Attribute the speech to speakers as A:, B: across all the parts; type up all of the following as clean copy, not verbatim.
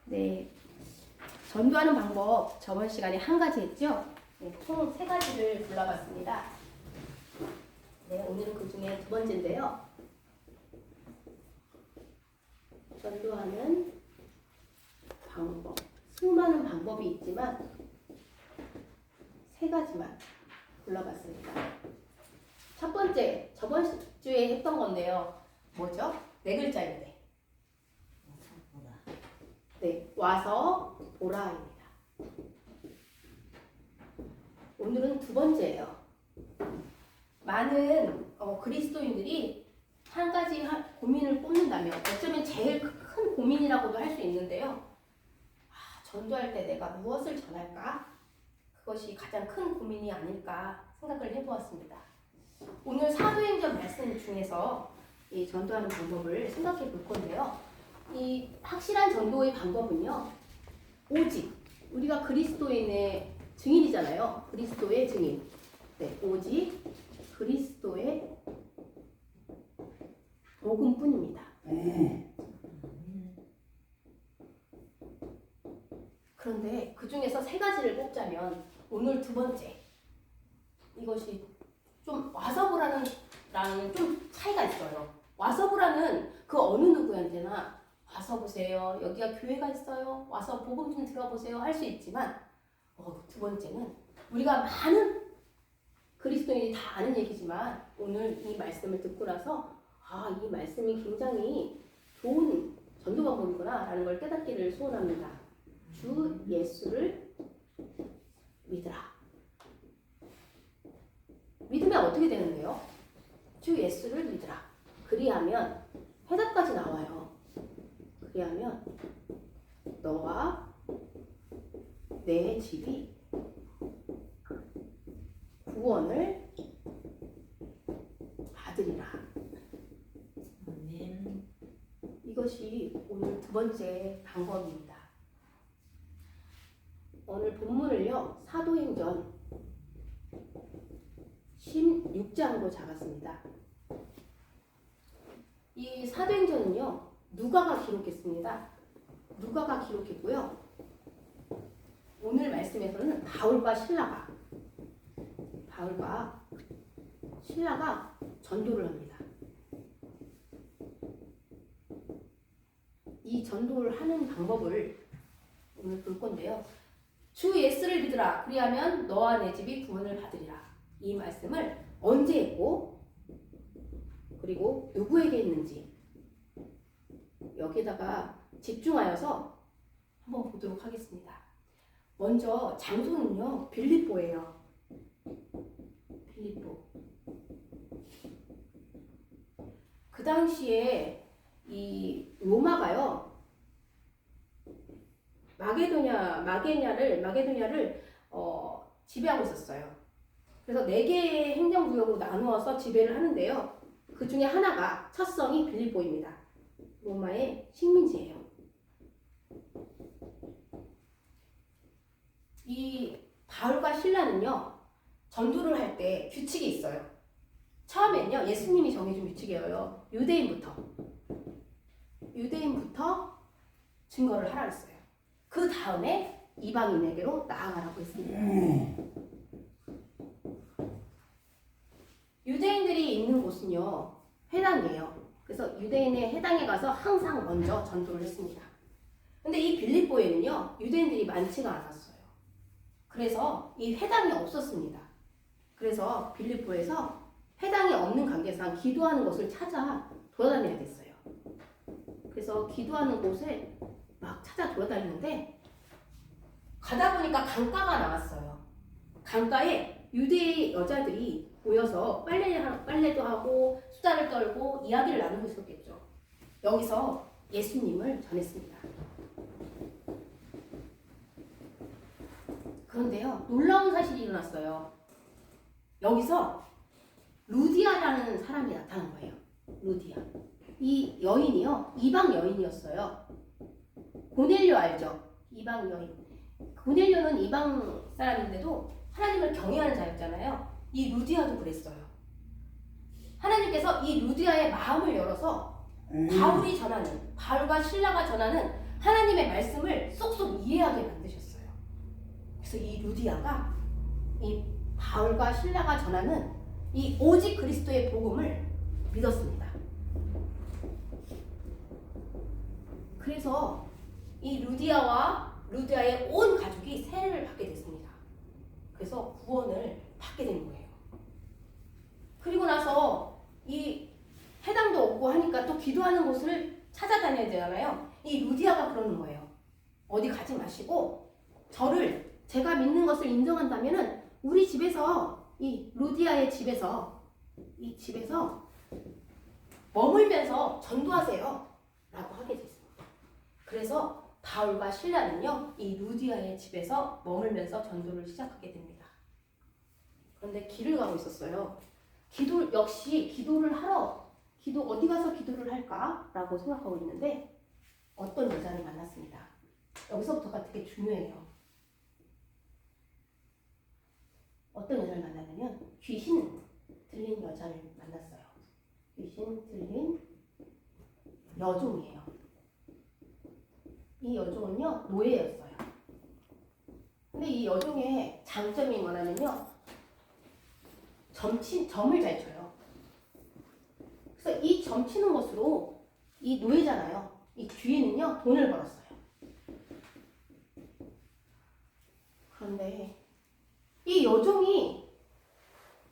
A: 네, 전도하는 방법 저번 시간에 한 가지 했죠? 네, 총 세 가지를 골라봤습니다. 네, 오늘은 그 중에 두 번째인데요. 전도하는 방법. 수많은 방법이 있지만 세 가지만 골라봤습니다. 첫 번째, 저번 주에 했던 건데요. 뭐죠? 네 글자인데. 네, 와서 보라입니다. 오늘은 두 번째예요. 많은 그리스도인들이 한 가지 고민을 꼽는다면 어쩌면 제일 큰 고민이라고도 할 수 있는데요. 전도할 때 내가 무엇을 전할까? 그것이 가장 큰 고민이 아닐까 생각을 해보았습니다. 오늘 사도행전 말씀 중에서 이 전도하는 방법을 생각해 볼 건데요. 이 확실한 전도의 방법은요, 오직 우리가 그리스도인의 증인이잖아요. 그리스도의 증인. 네, 오직 그리스도의 복음뿐입니다. 그런데 그 중에서 세 가지를 뽑자면 오늘 두 번째, 이것이 좀 와서 보라는 좀 차이가 있어요. 와서 보라는 그 어느 누구한테나 와서 보세요. 여기가 교회가 있어요. 와서 복음 좀 들어보세요. 할 수 있지만 두 번째는 우리가 많은 그리스도인이 다 아는 얘기지만 오늘 이 말씀을 듣고 나서 이 말씀이 굉장히 좋은 전도 방법이구나 라는 걸 깨닫기를 소원합니다. 주 예수를 믿으라. 믿으면 어떻게 되는데요? 주 예수를 믿으라. 그리하면 해답까지 나와요. 그리하면 너와 내 집이 구원을 받으리라. 이것이 오늘 두 번째 방법입니다. 오늘 본문을요, 사도행전 16장으로 잡았습니다. 이 사도행전은요, 누가가 기록했습니다. 누가가 기록했고요. 오늘 말씀에서는 바울과 신라가 전도를 합니다. 이 전도를 하는 방법을 오늘 볼 건데요. 주 예수를 믿으라. 그리하면 너와 내 집이 구원을 받으리라. 이 말씀을 언제 했고 그리고 누구에게 했는지 여기다가 집중하여서 한번 보도록 하겠습니다. 먼저 장소는요, 빌립보예요. 빌립보. 그 당시에 이 로마가요, 마게도냐를 지배하고 있었어요. 그래서 4개의 행정구역으로 나누어서 지배를 하는데요. 그 중에 하나가 첫 성이 빌립보입니다. 로마의 식민지예요. 이 바울과 신라는요, 전도를 할 때 규칙이 있어요. 처음엔요, 예수님이 정해준 규칙이에요. 유대인부터 증거를 하라 했어요. 그 다음에 이방인에게로 나아가라고 했습니다. 유대인들이 있는 곳은요, 회당이에요. 그래서 유대인의 회당에 가서 항상 먼저 전도를 했습니다. 근데 이 빌립보에는요, 유대인들이 많지가 않았어요. 그래서 이 회당이 없었습니다. 그래서 빌립보에서 회당이 없는 관계상 기도하는 곳을 찾아 돌아다녀야 됐어요. 그래서 기도하는 곳을 막 찾아 돌아다니는데 가다 보니까 강가가 나왔어요. 강가에 유대 여자들이 모여서 빨래도 하고 수다를 떨고 이야기를 나누고 있었겠죠. 여기서 예수님을 전했습니다. 그런데요, 놀라운 사실이 일어났어요. 여기서 루디아라는 사람이 나타난 거예요. 루디아. 이 여인이요, 이방 여인이었어요. 고넬료 알죠? 이방 여인. 고넬료는 이방 사람인데도 하나님을 경외하는 자였잖아요. 이 루디아도 그랬어요. 하나님께서 이 루디아의 마음을 열어서 바울과 신라가 전하는 하나님의 말씀을 쏙쏙 이해하게 만드셨어요. 그래서 이 루디아가 이 바울과 실라가 전하는 이 오직 그리스도의 복음을 믿었습니다. 그래서 이 루디아의 온 가족이 세례를 받게 됐습니다. 그래서 구원을 받게 된 거예요. 그리고 나서 이 해당도 없고 하니까 또 기도하는 곳을 찾아다녀야 되잖아요. 이 루디아가 그러는 거예요. 어디 가지 마시고 제가 믿는 것을 인정한다면은 우리 집에서 이 루디아의 집에서 머물면서 전도하세요 라고 하게 됐습니다. 그래서 바울과 실라는요 이 루디아의 집에서 머물면서 전도를 시작하게 됩니다. 그런데 길을 가고 있었어요. 기도를 하러 어디 가서 기도를 할까라고 생각하고 있는데 어떤 여자를 만났습니다. 여기서부터가 되게 중요해요. 어떤 여자를 만나냐면 귀신 들린 여자를 만났어요. 귀신 들린 여종이에요. 이 여종은요 노예였어요. 근데 이 여종의 장점이 뭐냐면요 점을 잘 쳐요. 그래서 이 점 치는 것으로 이 노예잖아요. 이 귀인은요 돈을 벌었어요. 그런데 이 여종이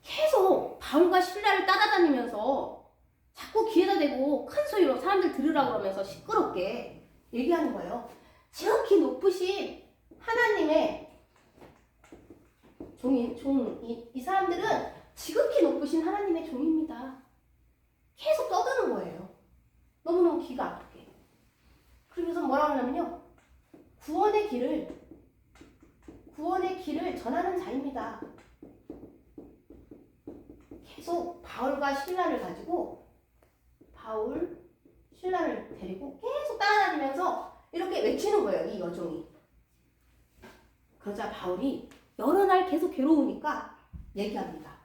A: 계속 바울과 실라를 따라다니면서 자꾸 귀에다 대고 큰 소리로 사람들 들으라고 그러면서 시끄럽게 얘기하는 거예요. 지극히 높으신 하나님의 이 사람들은 지극히 높으신 하나님의 종입니다. 계속 떠드는 거예요. 너무너무 귀가 아프게. 그러면서 뭐라고 하냐면요. 구원의 길을 전하는 자입니다. 계속 바울과 실라를 가지고 신라를 데리고 계속 따라다니면서 이렇게 외치는 거예요. 이 여종이. 그러자 바울이 여러 날 계속 괴로우니까 얘기합니다.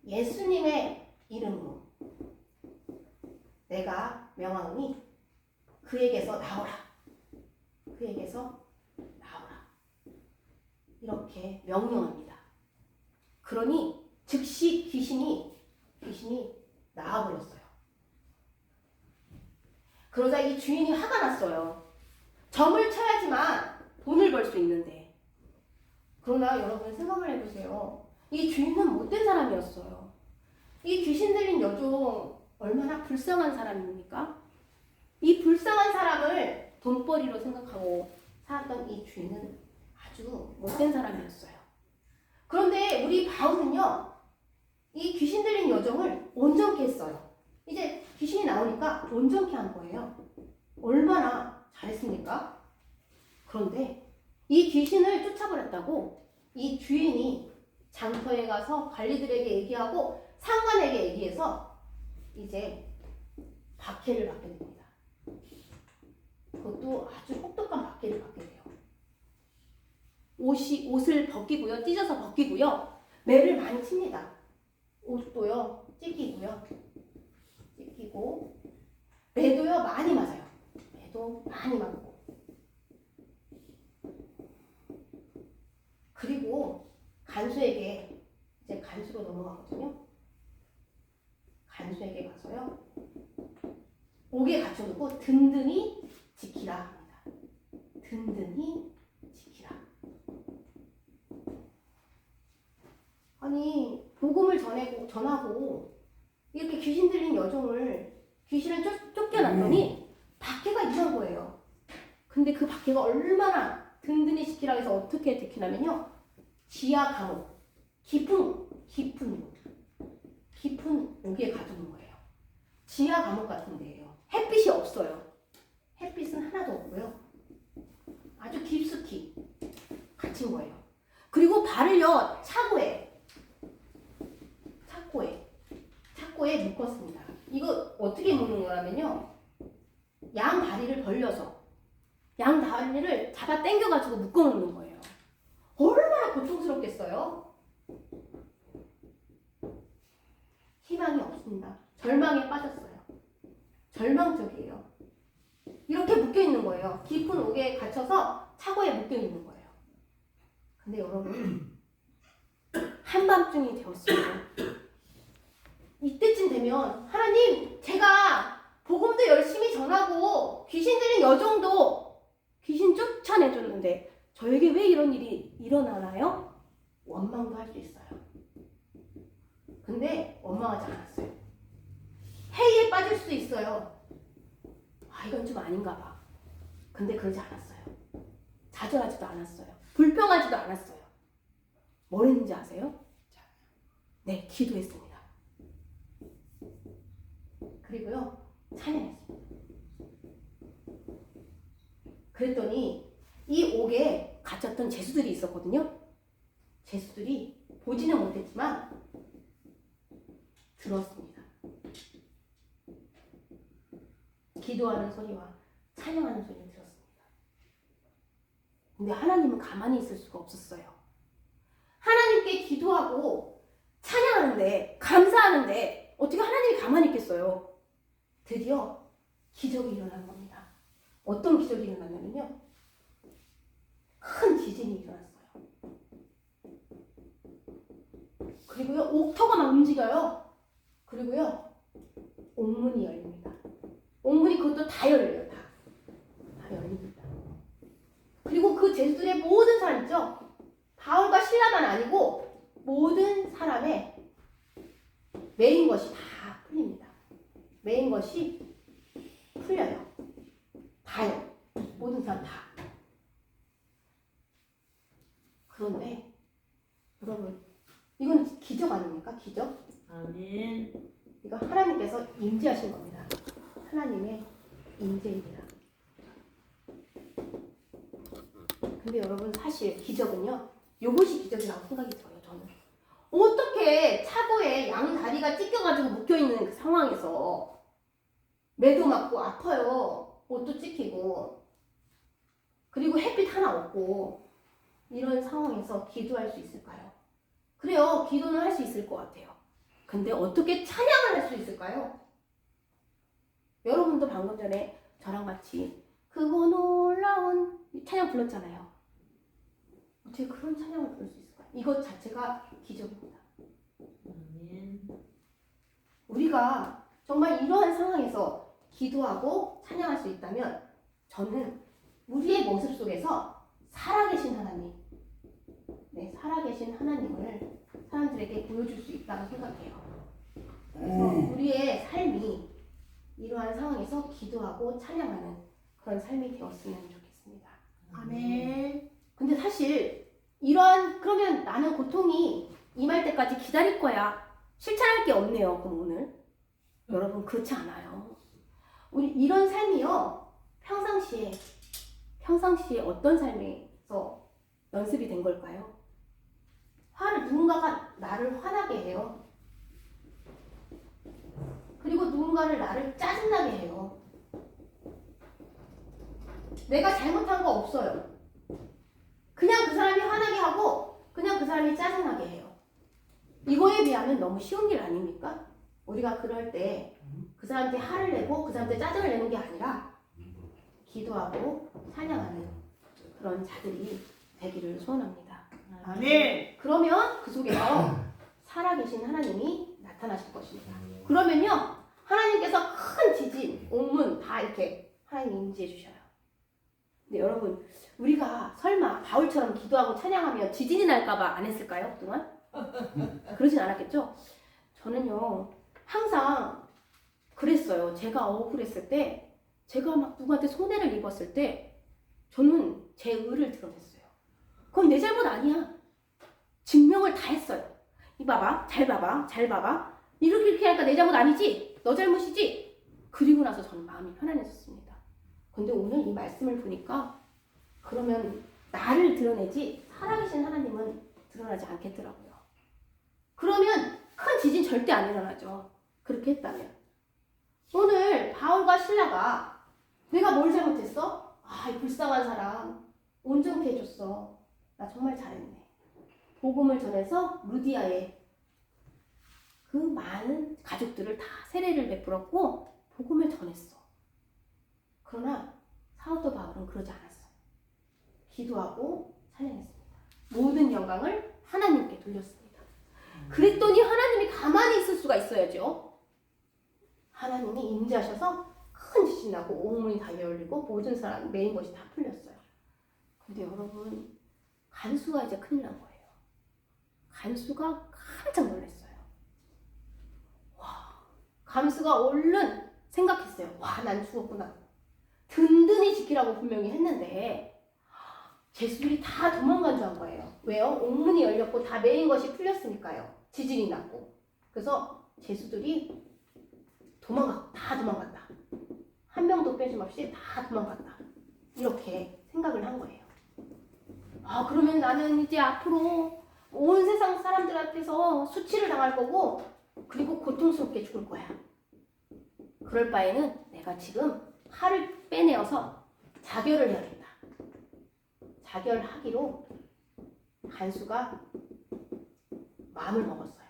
A: 예수님의 이름으로 내가 명하오니 그에게서 나오라. 이렇게 명령합니다. 그러니 즉시 귀신이 나와버렸어요. 그러자 이 주인이 화가 났어요. 점을 쳐야지만 돈을 벌 수 있는데. 그러나 여러분 생각을 해보세요. 이 주인은 못된 사람이었어요. 이 귀신 들린 여종 얼마나 불쌍한 사람입니까? 이 불쌍한 사람을 돈벌이로 생각하고 살았던 이 주인은 아주 못된 사람이었어요. 그런데 우리 바울은요, 이 귀신 들린 여종을 온전케 했어요. 이제 귀신이 나오니까 온전케 한 거예요. 얼마나 잘했습니까? 그런데 이 귀신을 쫓아버렸다고 이 주인이 장터에 가서 관리들에게 얘기하고 상관에게 얘기해서 이제 박해를 받게 됩니다. 그것도 아주 혹독한 박해를 받게 돼요. 옷을 벗기고요. 찢어서 벗기고요. 매를 많이 칩니다. 옷도요. 찢기고 매도요. 많이 맞아요. 매도 많이 맞고. 그리고 간수에게 이제 간수로 넘어가거든요. 간수에게 가서요. 옥에 갇혀놓고 든든히 지키라 합니다. 든든히 지키라. 아니 복음을 전하고 이렇게 귀신 들린 여종을 귀신을 쫓겨났더니 박해가 임한 거예요. 근데 그 박해가 얼마나 든든히 지키라 해서 어떻게 지키냐면요. 지하 감옥, 깊은 옥에 가두는 거예요. 지하 감옥 같은 데예요. 햇빛이 없어요. 햇빛은 하나도 없고요. 아주 깊숙이 갇힌 거예요. 그리고 발을요 착고에 묶었습니다. 이거 어떻게 묶는 거냐면요. 양 다리를 벌려서 양 다리를 잡아 당겨가지고 묶어놓는 거예요. 얼마나 고통스럽겠어요? 희망이 없습니다. 절망에 빠졌어요. 절망적이에요. 이렇게 묶여 있는 거예요. 깊은 옥에 갇혀서 차고에 묶여 있는 거예요. 근데 여러분, 한밤중이 되었어요. 이때쯤 되면 하나님, 제가 복음도 열심히 전하고 귀신 들린 여종도 귀신 쫓아내줬는데 저에게 왜 이런 일이 일어나나요? 원망도 할 수 있어요. 근데 원망하지 않았어요. 회의에 빠질 수도 있어요. 아, 이건 좀 아닌가 봐. 근데 그러지 않았어요. 좌절하지도 않았어요. 불평하지도 않았어요. 뭘 했는지 아세요? 네, 기도했습니다. 그리고요, 찬양했습니다. 그랬더니 이 옥에 갇혔던 죄수들이 있었거든요. 죄수들이 보지는 못했지만 들었습니다. 기도하는 소리와 찬양하는 소리를 들었습니다. 근데 하나님은 가만히 있을 수가 없었어요. 하나님께 기도하고 찬양하는데, 감사하는데 어떻게 하나님이 가만히 있겠어요? 드디어 기적이 일어난 겁니다. 어떤 기적이 일어나냐면요, 큰 지진이 일어났어요. 그리고요, 옥터가 막 움직여요. 그리고요, 옥문이 열립니다. 옥문이 그것도 다 열려요. 다 열립니다. 그리고 그 제수들의 모든 사람 있죠? 바울과 신라만 아니고 모든 사람의 매인 것이 다 풀립니다. 매인 것이 풀려요. 다요. 모든 사람 다. 그런데 여러분, 이건 기적 아닙니까? 기적?
B: 아멘.
A: 이거 하나님께서 임재하신 겁니다. 하나님의 임재입니다. 근데 여러분, 사실 기적은요, 이것이 기적이라고 생각이 들어요. 저는 어떻게 차고에 양 다리가 찢겨가지고 묶여있는 그 상황에서 매도 맞고 아파요. 옷도 찢기고 그리고 햇빛 하나 없고 이런 상황에서 기도할 수 있을까요? 그래요, 기도는 할 수 있을 것 같아요. 근데 어떻게 찬양을 할 수 있을까요? 여러분도 방금 전에 저랑 같이 그거 놀라운 찬양 불렀잖아요. 어떻게 그런 찬양을 부를 수 있을까요? 이것 자체가 기적입니다.
B: 아멘.
A: 우리가 정말 이러한 상황에서 기도하고 찬양할 수 있다면 저는 우리의 모습 속에서 살아계신 하나님, 네, 살아계신 하나님을 사람들에게 보여줄 수 있다고 생각해요. 그래서 우리의 삶이 이러한 상황에서 기도하고 찬양하는 그런 삶이 되었으면 좋겠습니다.
B: 아멘.
A: 근데 사실 그러면 나는 고통이 임할 때까지 기다릴 거야. 실천할 게 없네요. 그럼 오늘 여러분, 그렇지 않아요. 우리 이런 삶이요, 평상시에 어떤 삶에서 연습이 된 걸까요? 누군가가 나를 화나게 해요. 그리고 누군가를 나를 짜증나게 해요. 내가 잘못한 거 없어요. 그냥 그 사람이 화나게 하고 그냥 그 사람이 짜증나게 해요. 이거에 비하면 너무 쉬운 일 아닙니까? 우리가 그럴 때 그 사람한테 화를 내고 그 사람한테 짜증을 내는 게 아니라 기도하고 찬양하는 그런 자들이 되기를 소원합니다.
B: 아멘.
A: 그러면 그 속에서 살아계신 하나님이 나타나실 것입니다. 그러면요, 하나님께서 큰 지진, 옥문 다 이렇게 하나님 임재해 주셔요. 근데 여러분, 우리가 설마 바울처럼 기도하고 찬양하면 지진이 날까봐 안 했을까요? 그동안? 그러진 않았겠죠? 저는요, 항상 그랬어요. 제가 억울했을 때, 제가 막 누구한테 손해를 입었을 때 저는 제 의를 드러냈어요. 그건 내 잘못 아니야. 증명을 다 했어요. 봐봐, 잘 봐봐. 이렇게 하니까 내 잘못 아니지? 너 잘못이지? 그리고 나서 저는 마음이 편안해졌습니다. 근데 오늘 이 말씀을 보니까 그러면 나를 드러내지 살아계신 하나님은 드러나지 않겠더라고요. 그러면 큰 지진 절대 안 일어나죠. 그렇게 했다면. 오늘 바울과 실라가 내가 뭘 잘못했어? 이 불쌍한 사람 온전케 해줬어. 나 정말 잘했네. 복음을 전해서 루디아의 그 많은 가족들을 다 세례를 베풀었고 복음을 전했어. 그러나 사도 바울은 그러지 않았어요. 기도하고 찬양했습니다. 모든 영광을 하나님께 돌렸습니다. 그랬더니 하나님이 가만히 있을 수가 있어야죠. 하나님이 임재하셔서 큰 지진이 나고 온 문이 다 열리고 모든 사람 메인 것이 다 풀렸어요. 근데 여러분, 간수가 이제 큰일 난 거예요. 간수가 깜짝 놀랐어요. 와, 간수가 얼른 생각했어요. 와, 난 죽었구나. 든든히 지키라고 분명히 했는데 제수들이 다 도망간 줄 안 거예요. 왜요? 옥문이 열렸고 다 메인 것이 풀렸으니까요. 지진이 났고. 그래서 제수들이 다 도망갔다. 한 명도 빼짐없이 다 도망갔다. 이렇게 생각을 한 거예요. 아, 그러면 나는 이제 앞으로 온 세상 사람들한테서 수치를 당할 거고 그리고 고통스럽게 죽을 거야. 그럴 바에는 내가 지금 칼을 빼내어서 자결을 해야겠다. 자결하기로 간수가 마음을 먹었어요.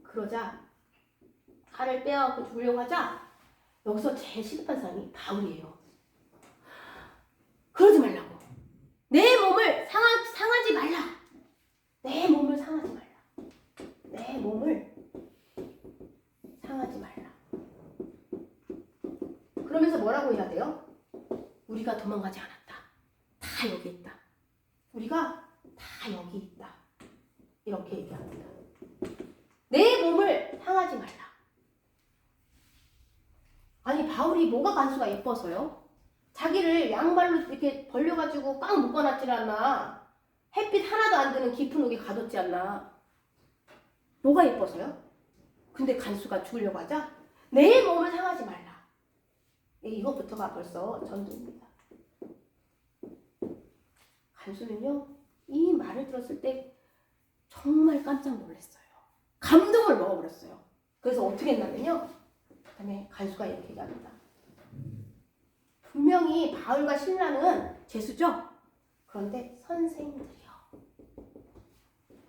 A: 그러자 칼을 빼앗고 죽으려고 하자 여기서 제일 시급한 사람이 바울이에요. 그러지 말라고. 내 몸을 상하지 말라. 내 몸을 상하지 말라. 내 몸을 상하지 말라. 그러면서 뭐라고 해야 돼요? 우리가 도망가지 않았다. 다 여기 있다. 우리가 다 여기 있다. 이렇게 얘기합니다. 내 몸을 상하지 말라. 아니, 바울이 뭐가 간수가 예뻐서요? 자기를 양발로 이렇게 벌려가지고 꽉 묶어놨질 않나? 햇빛 하나도 안 드는 깊은 옥에 가뒀지 않나? 뭐가 예뻐서요? 근데 간수가 죽으려고 하자 내 몸을 상하지 말라. 이것부터가 벌써 전도입니다. 간수는요, 이 말을 들었을 때 정말 깜짝 놀랐어요. 감동을 먹어버렸어요. 그래서 어떻게 했냐면요, 그다음에 간수가 이렇게 얘기합니다. 분명히 바울과 신라는 제수죠? 그런데 선생들이요.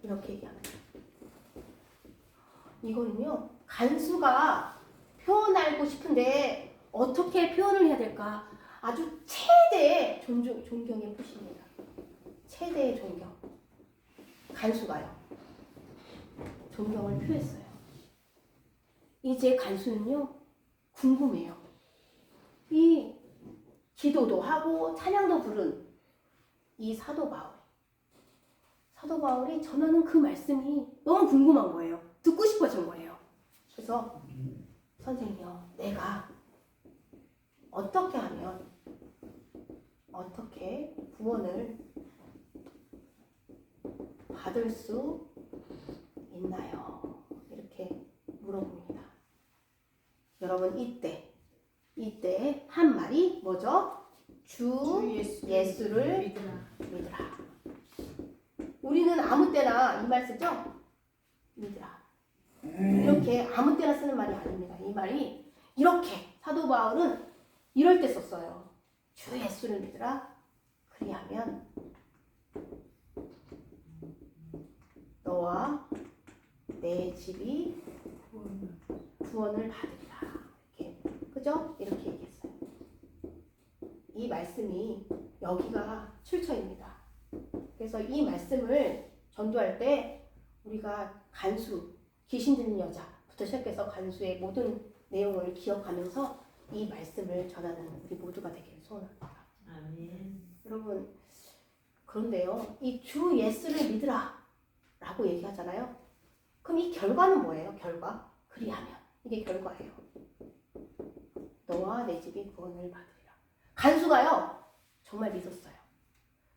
A: 이렇게 얘기합니다. 이거는요, 간수가 표현하고 싶은데 어떻게 표현을 해야 될까? 아주 최대의 존경의 표시입니다. 최대의 존경. 간수가요. 존경을 표했어요. 이제 간수는요, 궁금해요. 이 기도도 하고 찬양도 부른 이 사도 바울이 전하는 그 말씀이 너무 궁금한 거예요. 듣고 싶어진 거예요. 그래서 선생님요, 내가 어떻게 하면 어떻게 구원을 받을 수 있나요? 이렇게 물어봅니다. 여러분, 이때 한 말이 뭐죠? 주 예수를 믿으라. 우리는 아무 때나 이 말 쓰죠? 믿으라. 이렇게 아무 때나 쓰는 말이 아닙니다. 이 말이 이렇게 사도 바울은 이럴 때 썼어요. 주 예수를 믿으라. 그리하면 너와 내 집이 구원을 받으리라. 이렇게, 그죠? 이렇게 얘기했어요. 이 말씀이 여기가 출처입니다. 그래서 이 말씀을 전도할 때 우리가 간수, 귀신 들린 여자부터 시작해서 간수의 모든 내용을 기억하면서 이 말씀을 전하는 우리 모두가 되기를 소원합니다.
B: 아멘.
A: 여러분, 그런데요, 이 주 예수를 믿으라 라고 얘기하잖아요. 그럼 이 결과는 뭐예요? 결과? 그리하면 이게 결과예요. 너와 내 집이 구원을 받으리라. 간수가요, 정말 믿었어요.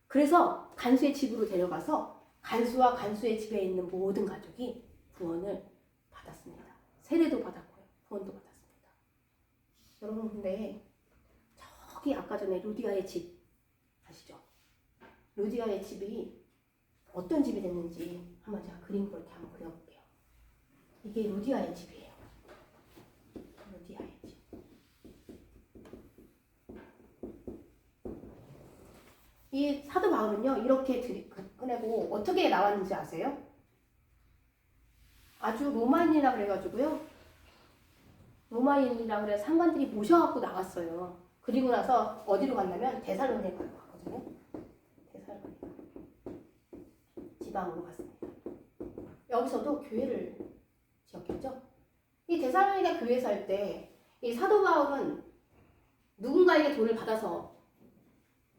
A: 그래서 간수의 집으로 데려가서 간수와 간수의 집에 있는 모든 가족이 구원을 받았습니다. 세례도 받았고요, 구원도 받았습니다. 여러분, 근데 저기 아까 전에 루디아의 집 아시죠? 루디아의 집이 어떤 집이 됐는지 한번 제가 그림으로 이렇게 한번 그려볼게요. 이게 루디아의 집이에요. 루디아의 집. 이 사도 바울은요, 이렇게 꺼내고 어떻게 나왔는지 아세요? 아주 로마인이라 그래가지고요, 로마인이라 그래서 상관들이 모셔갖고 나갔어요. 그리고 나서 어디로 갔냐면 데살로니가로 갔거든요. 데살로니가 지방으로 갔습니다. 여기서도 교회를 지었겠죠. 이 데살로니가 교회에서 할 때 이 사도 바울은 누군가에게 돈을 받아서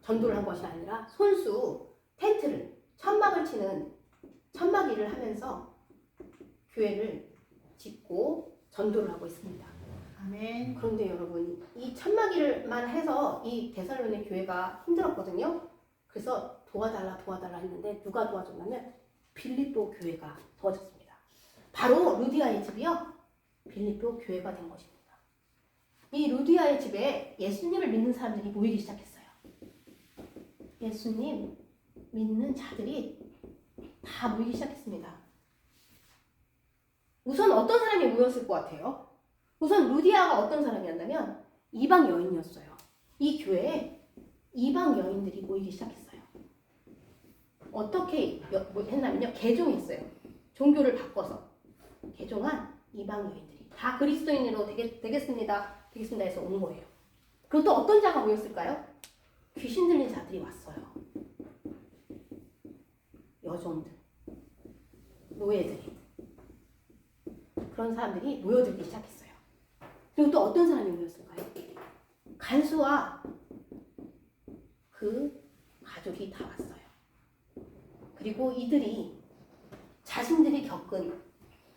A: 전도를 한 것이 아니라 손수 텐트를 천막을 치는 천막 일을 하면서 교회를 짓고 전도를 하고 있습니다.
B: 아멘.
A: 그런데 여러분, 이 천막 일만 해서 이 데살로니 교회가 힘들었거든요. 그래서 도와달라 했는데 누가 도와줬냐면 빌립보 교회가 도와줬습니다. 바로 루디아의 집이요, 빌립보 교회가 된 것입니다. 이 루디아의 집에 예수님을 믿는 사람들이 모이기 시작했어요. 예수님 믿는 자들이 다 모이기 시작했습니다. 우선 어떤 사람이 모였을 것 같아요? 우선 루디아가 어떤 사람이었냐면 이방 여인이었어요. 이 교회에 이방 여인들이 모이기 시작했어요. 어떻게 했냐면요, 개종했어요. 종교를 바꿔서 개종한 이방 여인들이 다 그리스도인으로 되겠습니다 해서 온 거예요. 그리고 또 어떤 자가 모였을까요? 귀신 들린 자들이 왔어요. 여종들, 노예들이, 그런 사람들이 모여들기 시작했어요. 그리고 또 어떤 사람이 모였을까요? 간수와 그 가족이 다 왔어요. 그리고 이들이 자신들이 겪은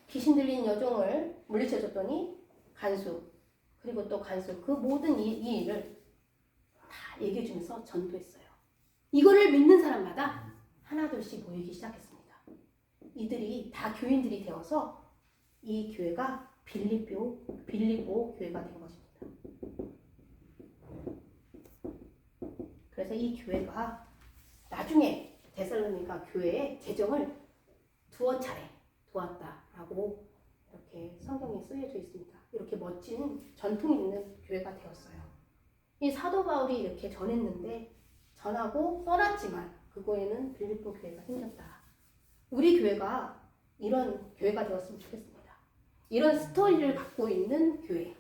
A: 귀신 들린 여종을 물리쳐줬더니 간수, 그리고 또 간수, 그 모든 이 일을 다 얘기해주면서 전도했어요. 이거를 믿는 사람마다 하나둘씩 모이기 시작했습니다. 이들이 다 교인들이 되어서 이 교회가 빌립보 교회가 된 것입니다. 그래서 이 교회가 나중에 데살로니가 교회의 재정을 두어 차례 도왔다라고 이렇게 성경에 쓰여져 있습니다. 이렇게 멋진 전통 있는 교회가 되었어요. 이 사도 바울이 이렇게 전했는데, 전하고 떠났지만 그거에는 빌립보 교회가 생겼다. 우리 교회가 이런 교회가 되었으면 좋겠습니다. 이런 스토리를 갖고 있는 교회,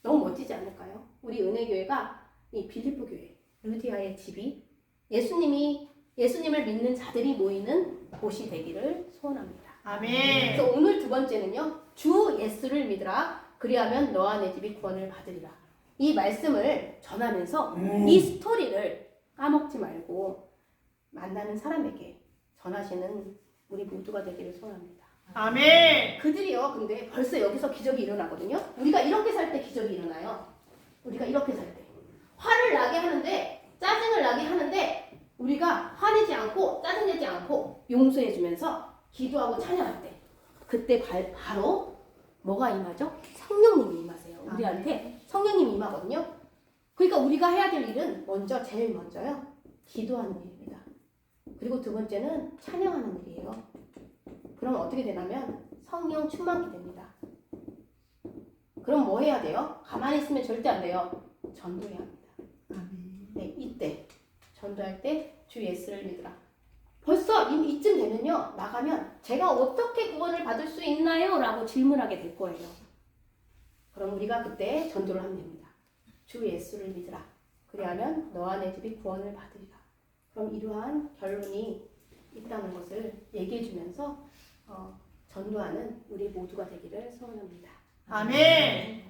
A: 너무 멋지지 않을까요? 우리 은혜교회가 이 빌립보 교회, 루디아의 집이 예수님을 믿는 자들이 모이는 곳이 되기를 소원합니다.
B: 아멘.
A: 그래서 오늘 두 번째는요, 주 예수를 믿으라, 그리하면 너와 내 집이 구원을 받으리라. 이 말씀을 전하면서 이 스토리를 까먹지 말고 만나는 사람에게 전하시는 우리 모두가 되기를 소원합니다.
B: 아멘.
A: 그들이요, 근데 벌써 여기서 기적이 일어나거든요. 우리가 이렇게 살 때 기적이 일어나요. 우리가 이렇게 살 때 화를 나게 하는데, 짜증을 나게 하는데, 우리가 화내지 않고 짜증내지 않고 용서해주면서 기도하고 찬양할 때, 그때 바로 뭐가 임하죠? 성령님이 임하세요. 우리한테 성령님이 임하거든요. 그러니까 우리가 해야 될 일은 제일 먼저요, 기도하는 일입니다. 그리고 두 번째는 찬양하는 일이에요. 그럼 어떻게 되냐면 성령 충만케 됩니다. 그럼 뭐 해야 돼요? 가만히 있으면 절대 안 돼요. 전도해야 합니다. 네, 이때 전도할 때 주 예수를 믿으라. 벌써 이쯤 되면요, 나가면 제가 어떻게 구원을 받을 수 있나요? 라고 질문하게 될 거예요. 그럼 우리가 그때 전도를 하면 됩니다. 주 예수를 믿으라. 그리하면 너와 내 집이 구원을 받으리라. 그럼 이러한 결론이 있다는 것을 얘기해 주면서 전도하는 우리 모두가 되기를 소원합니다.
B: 아멘.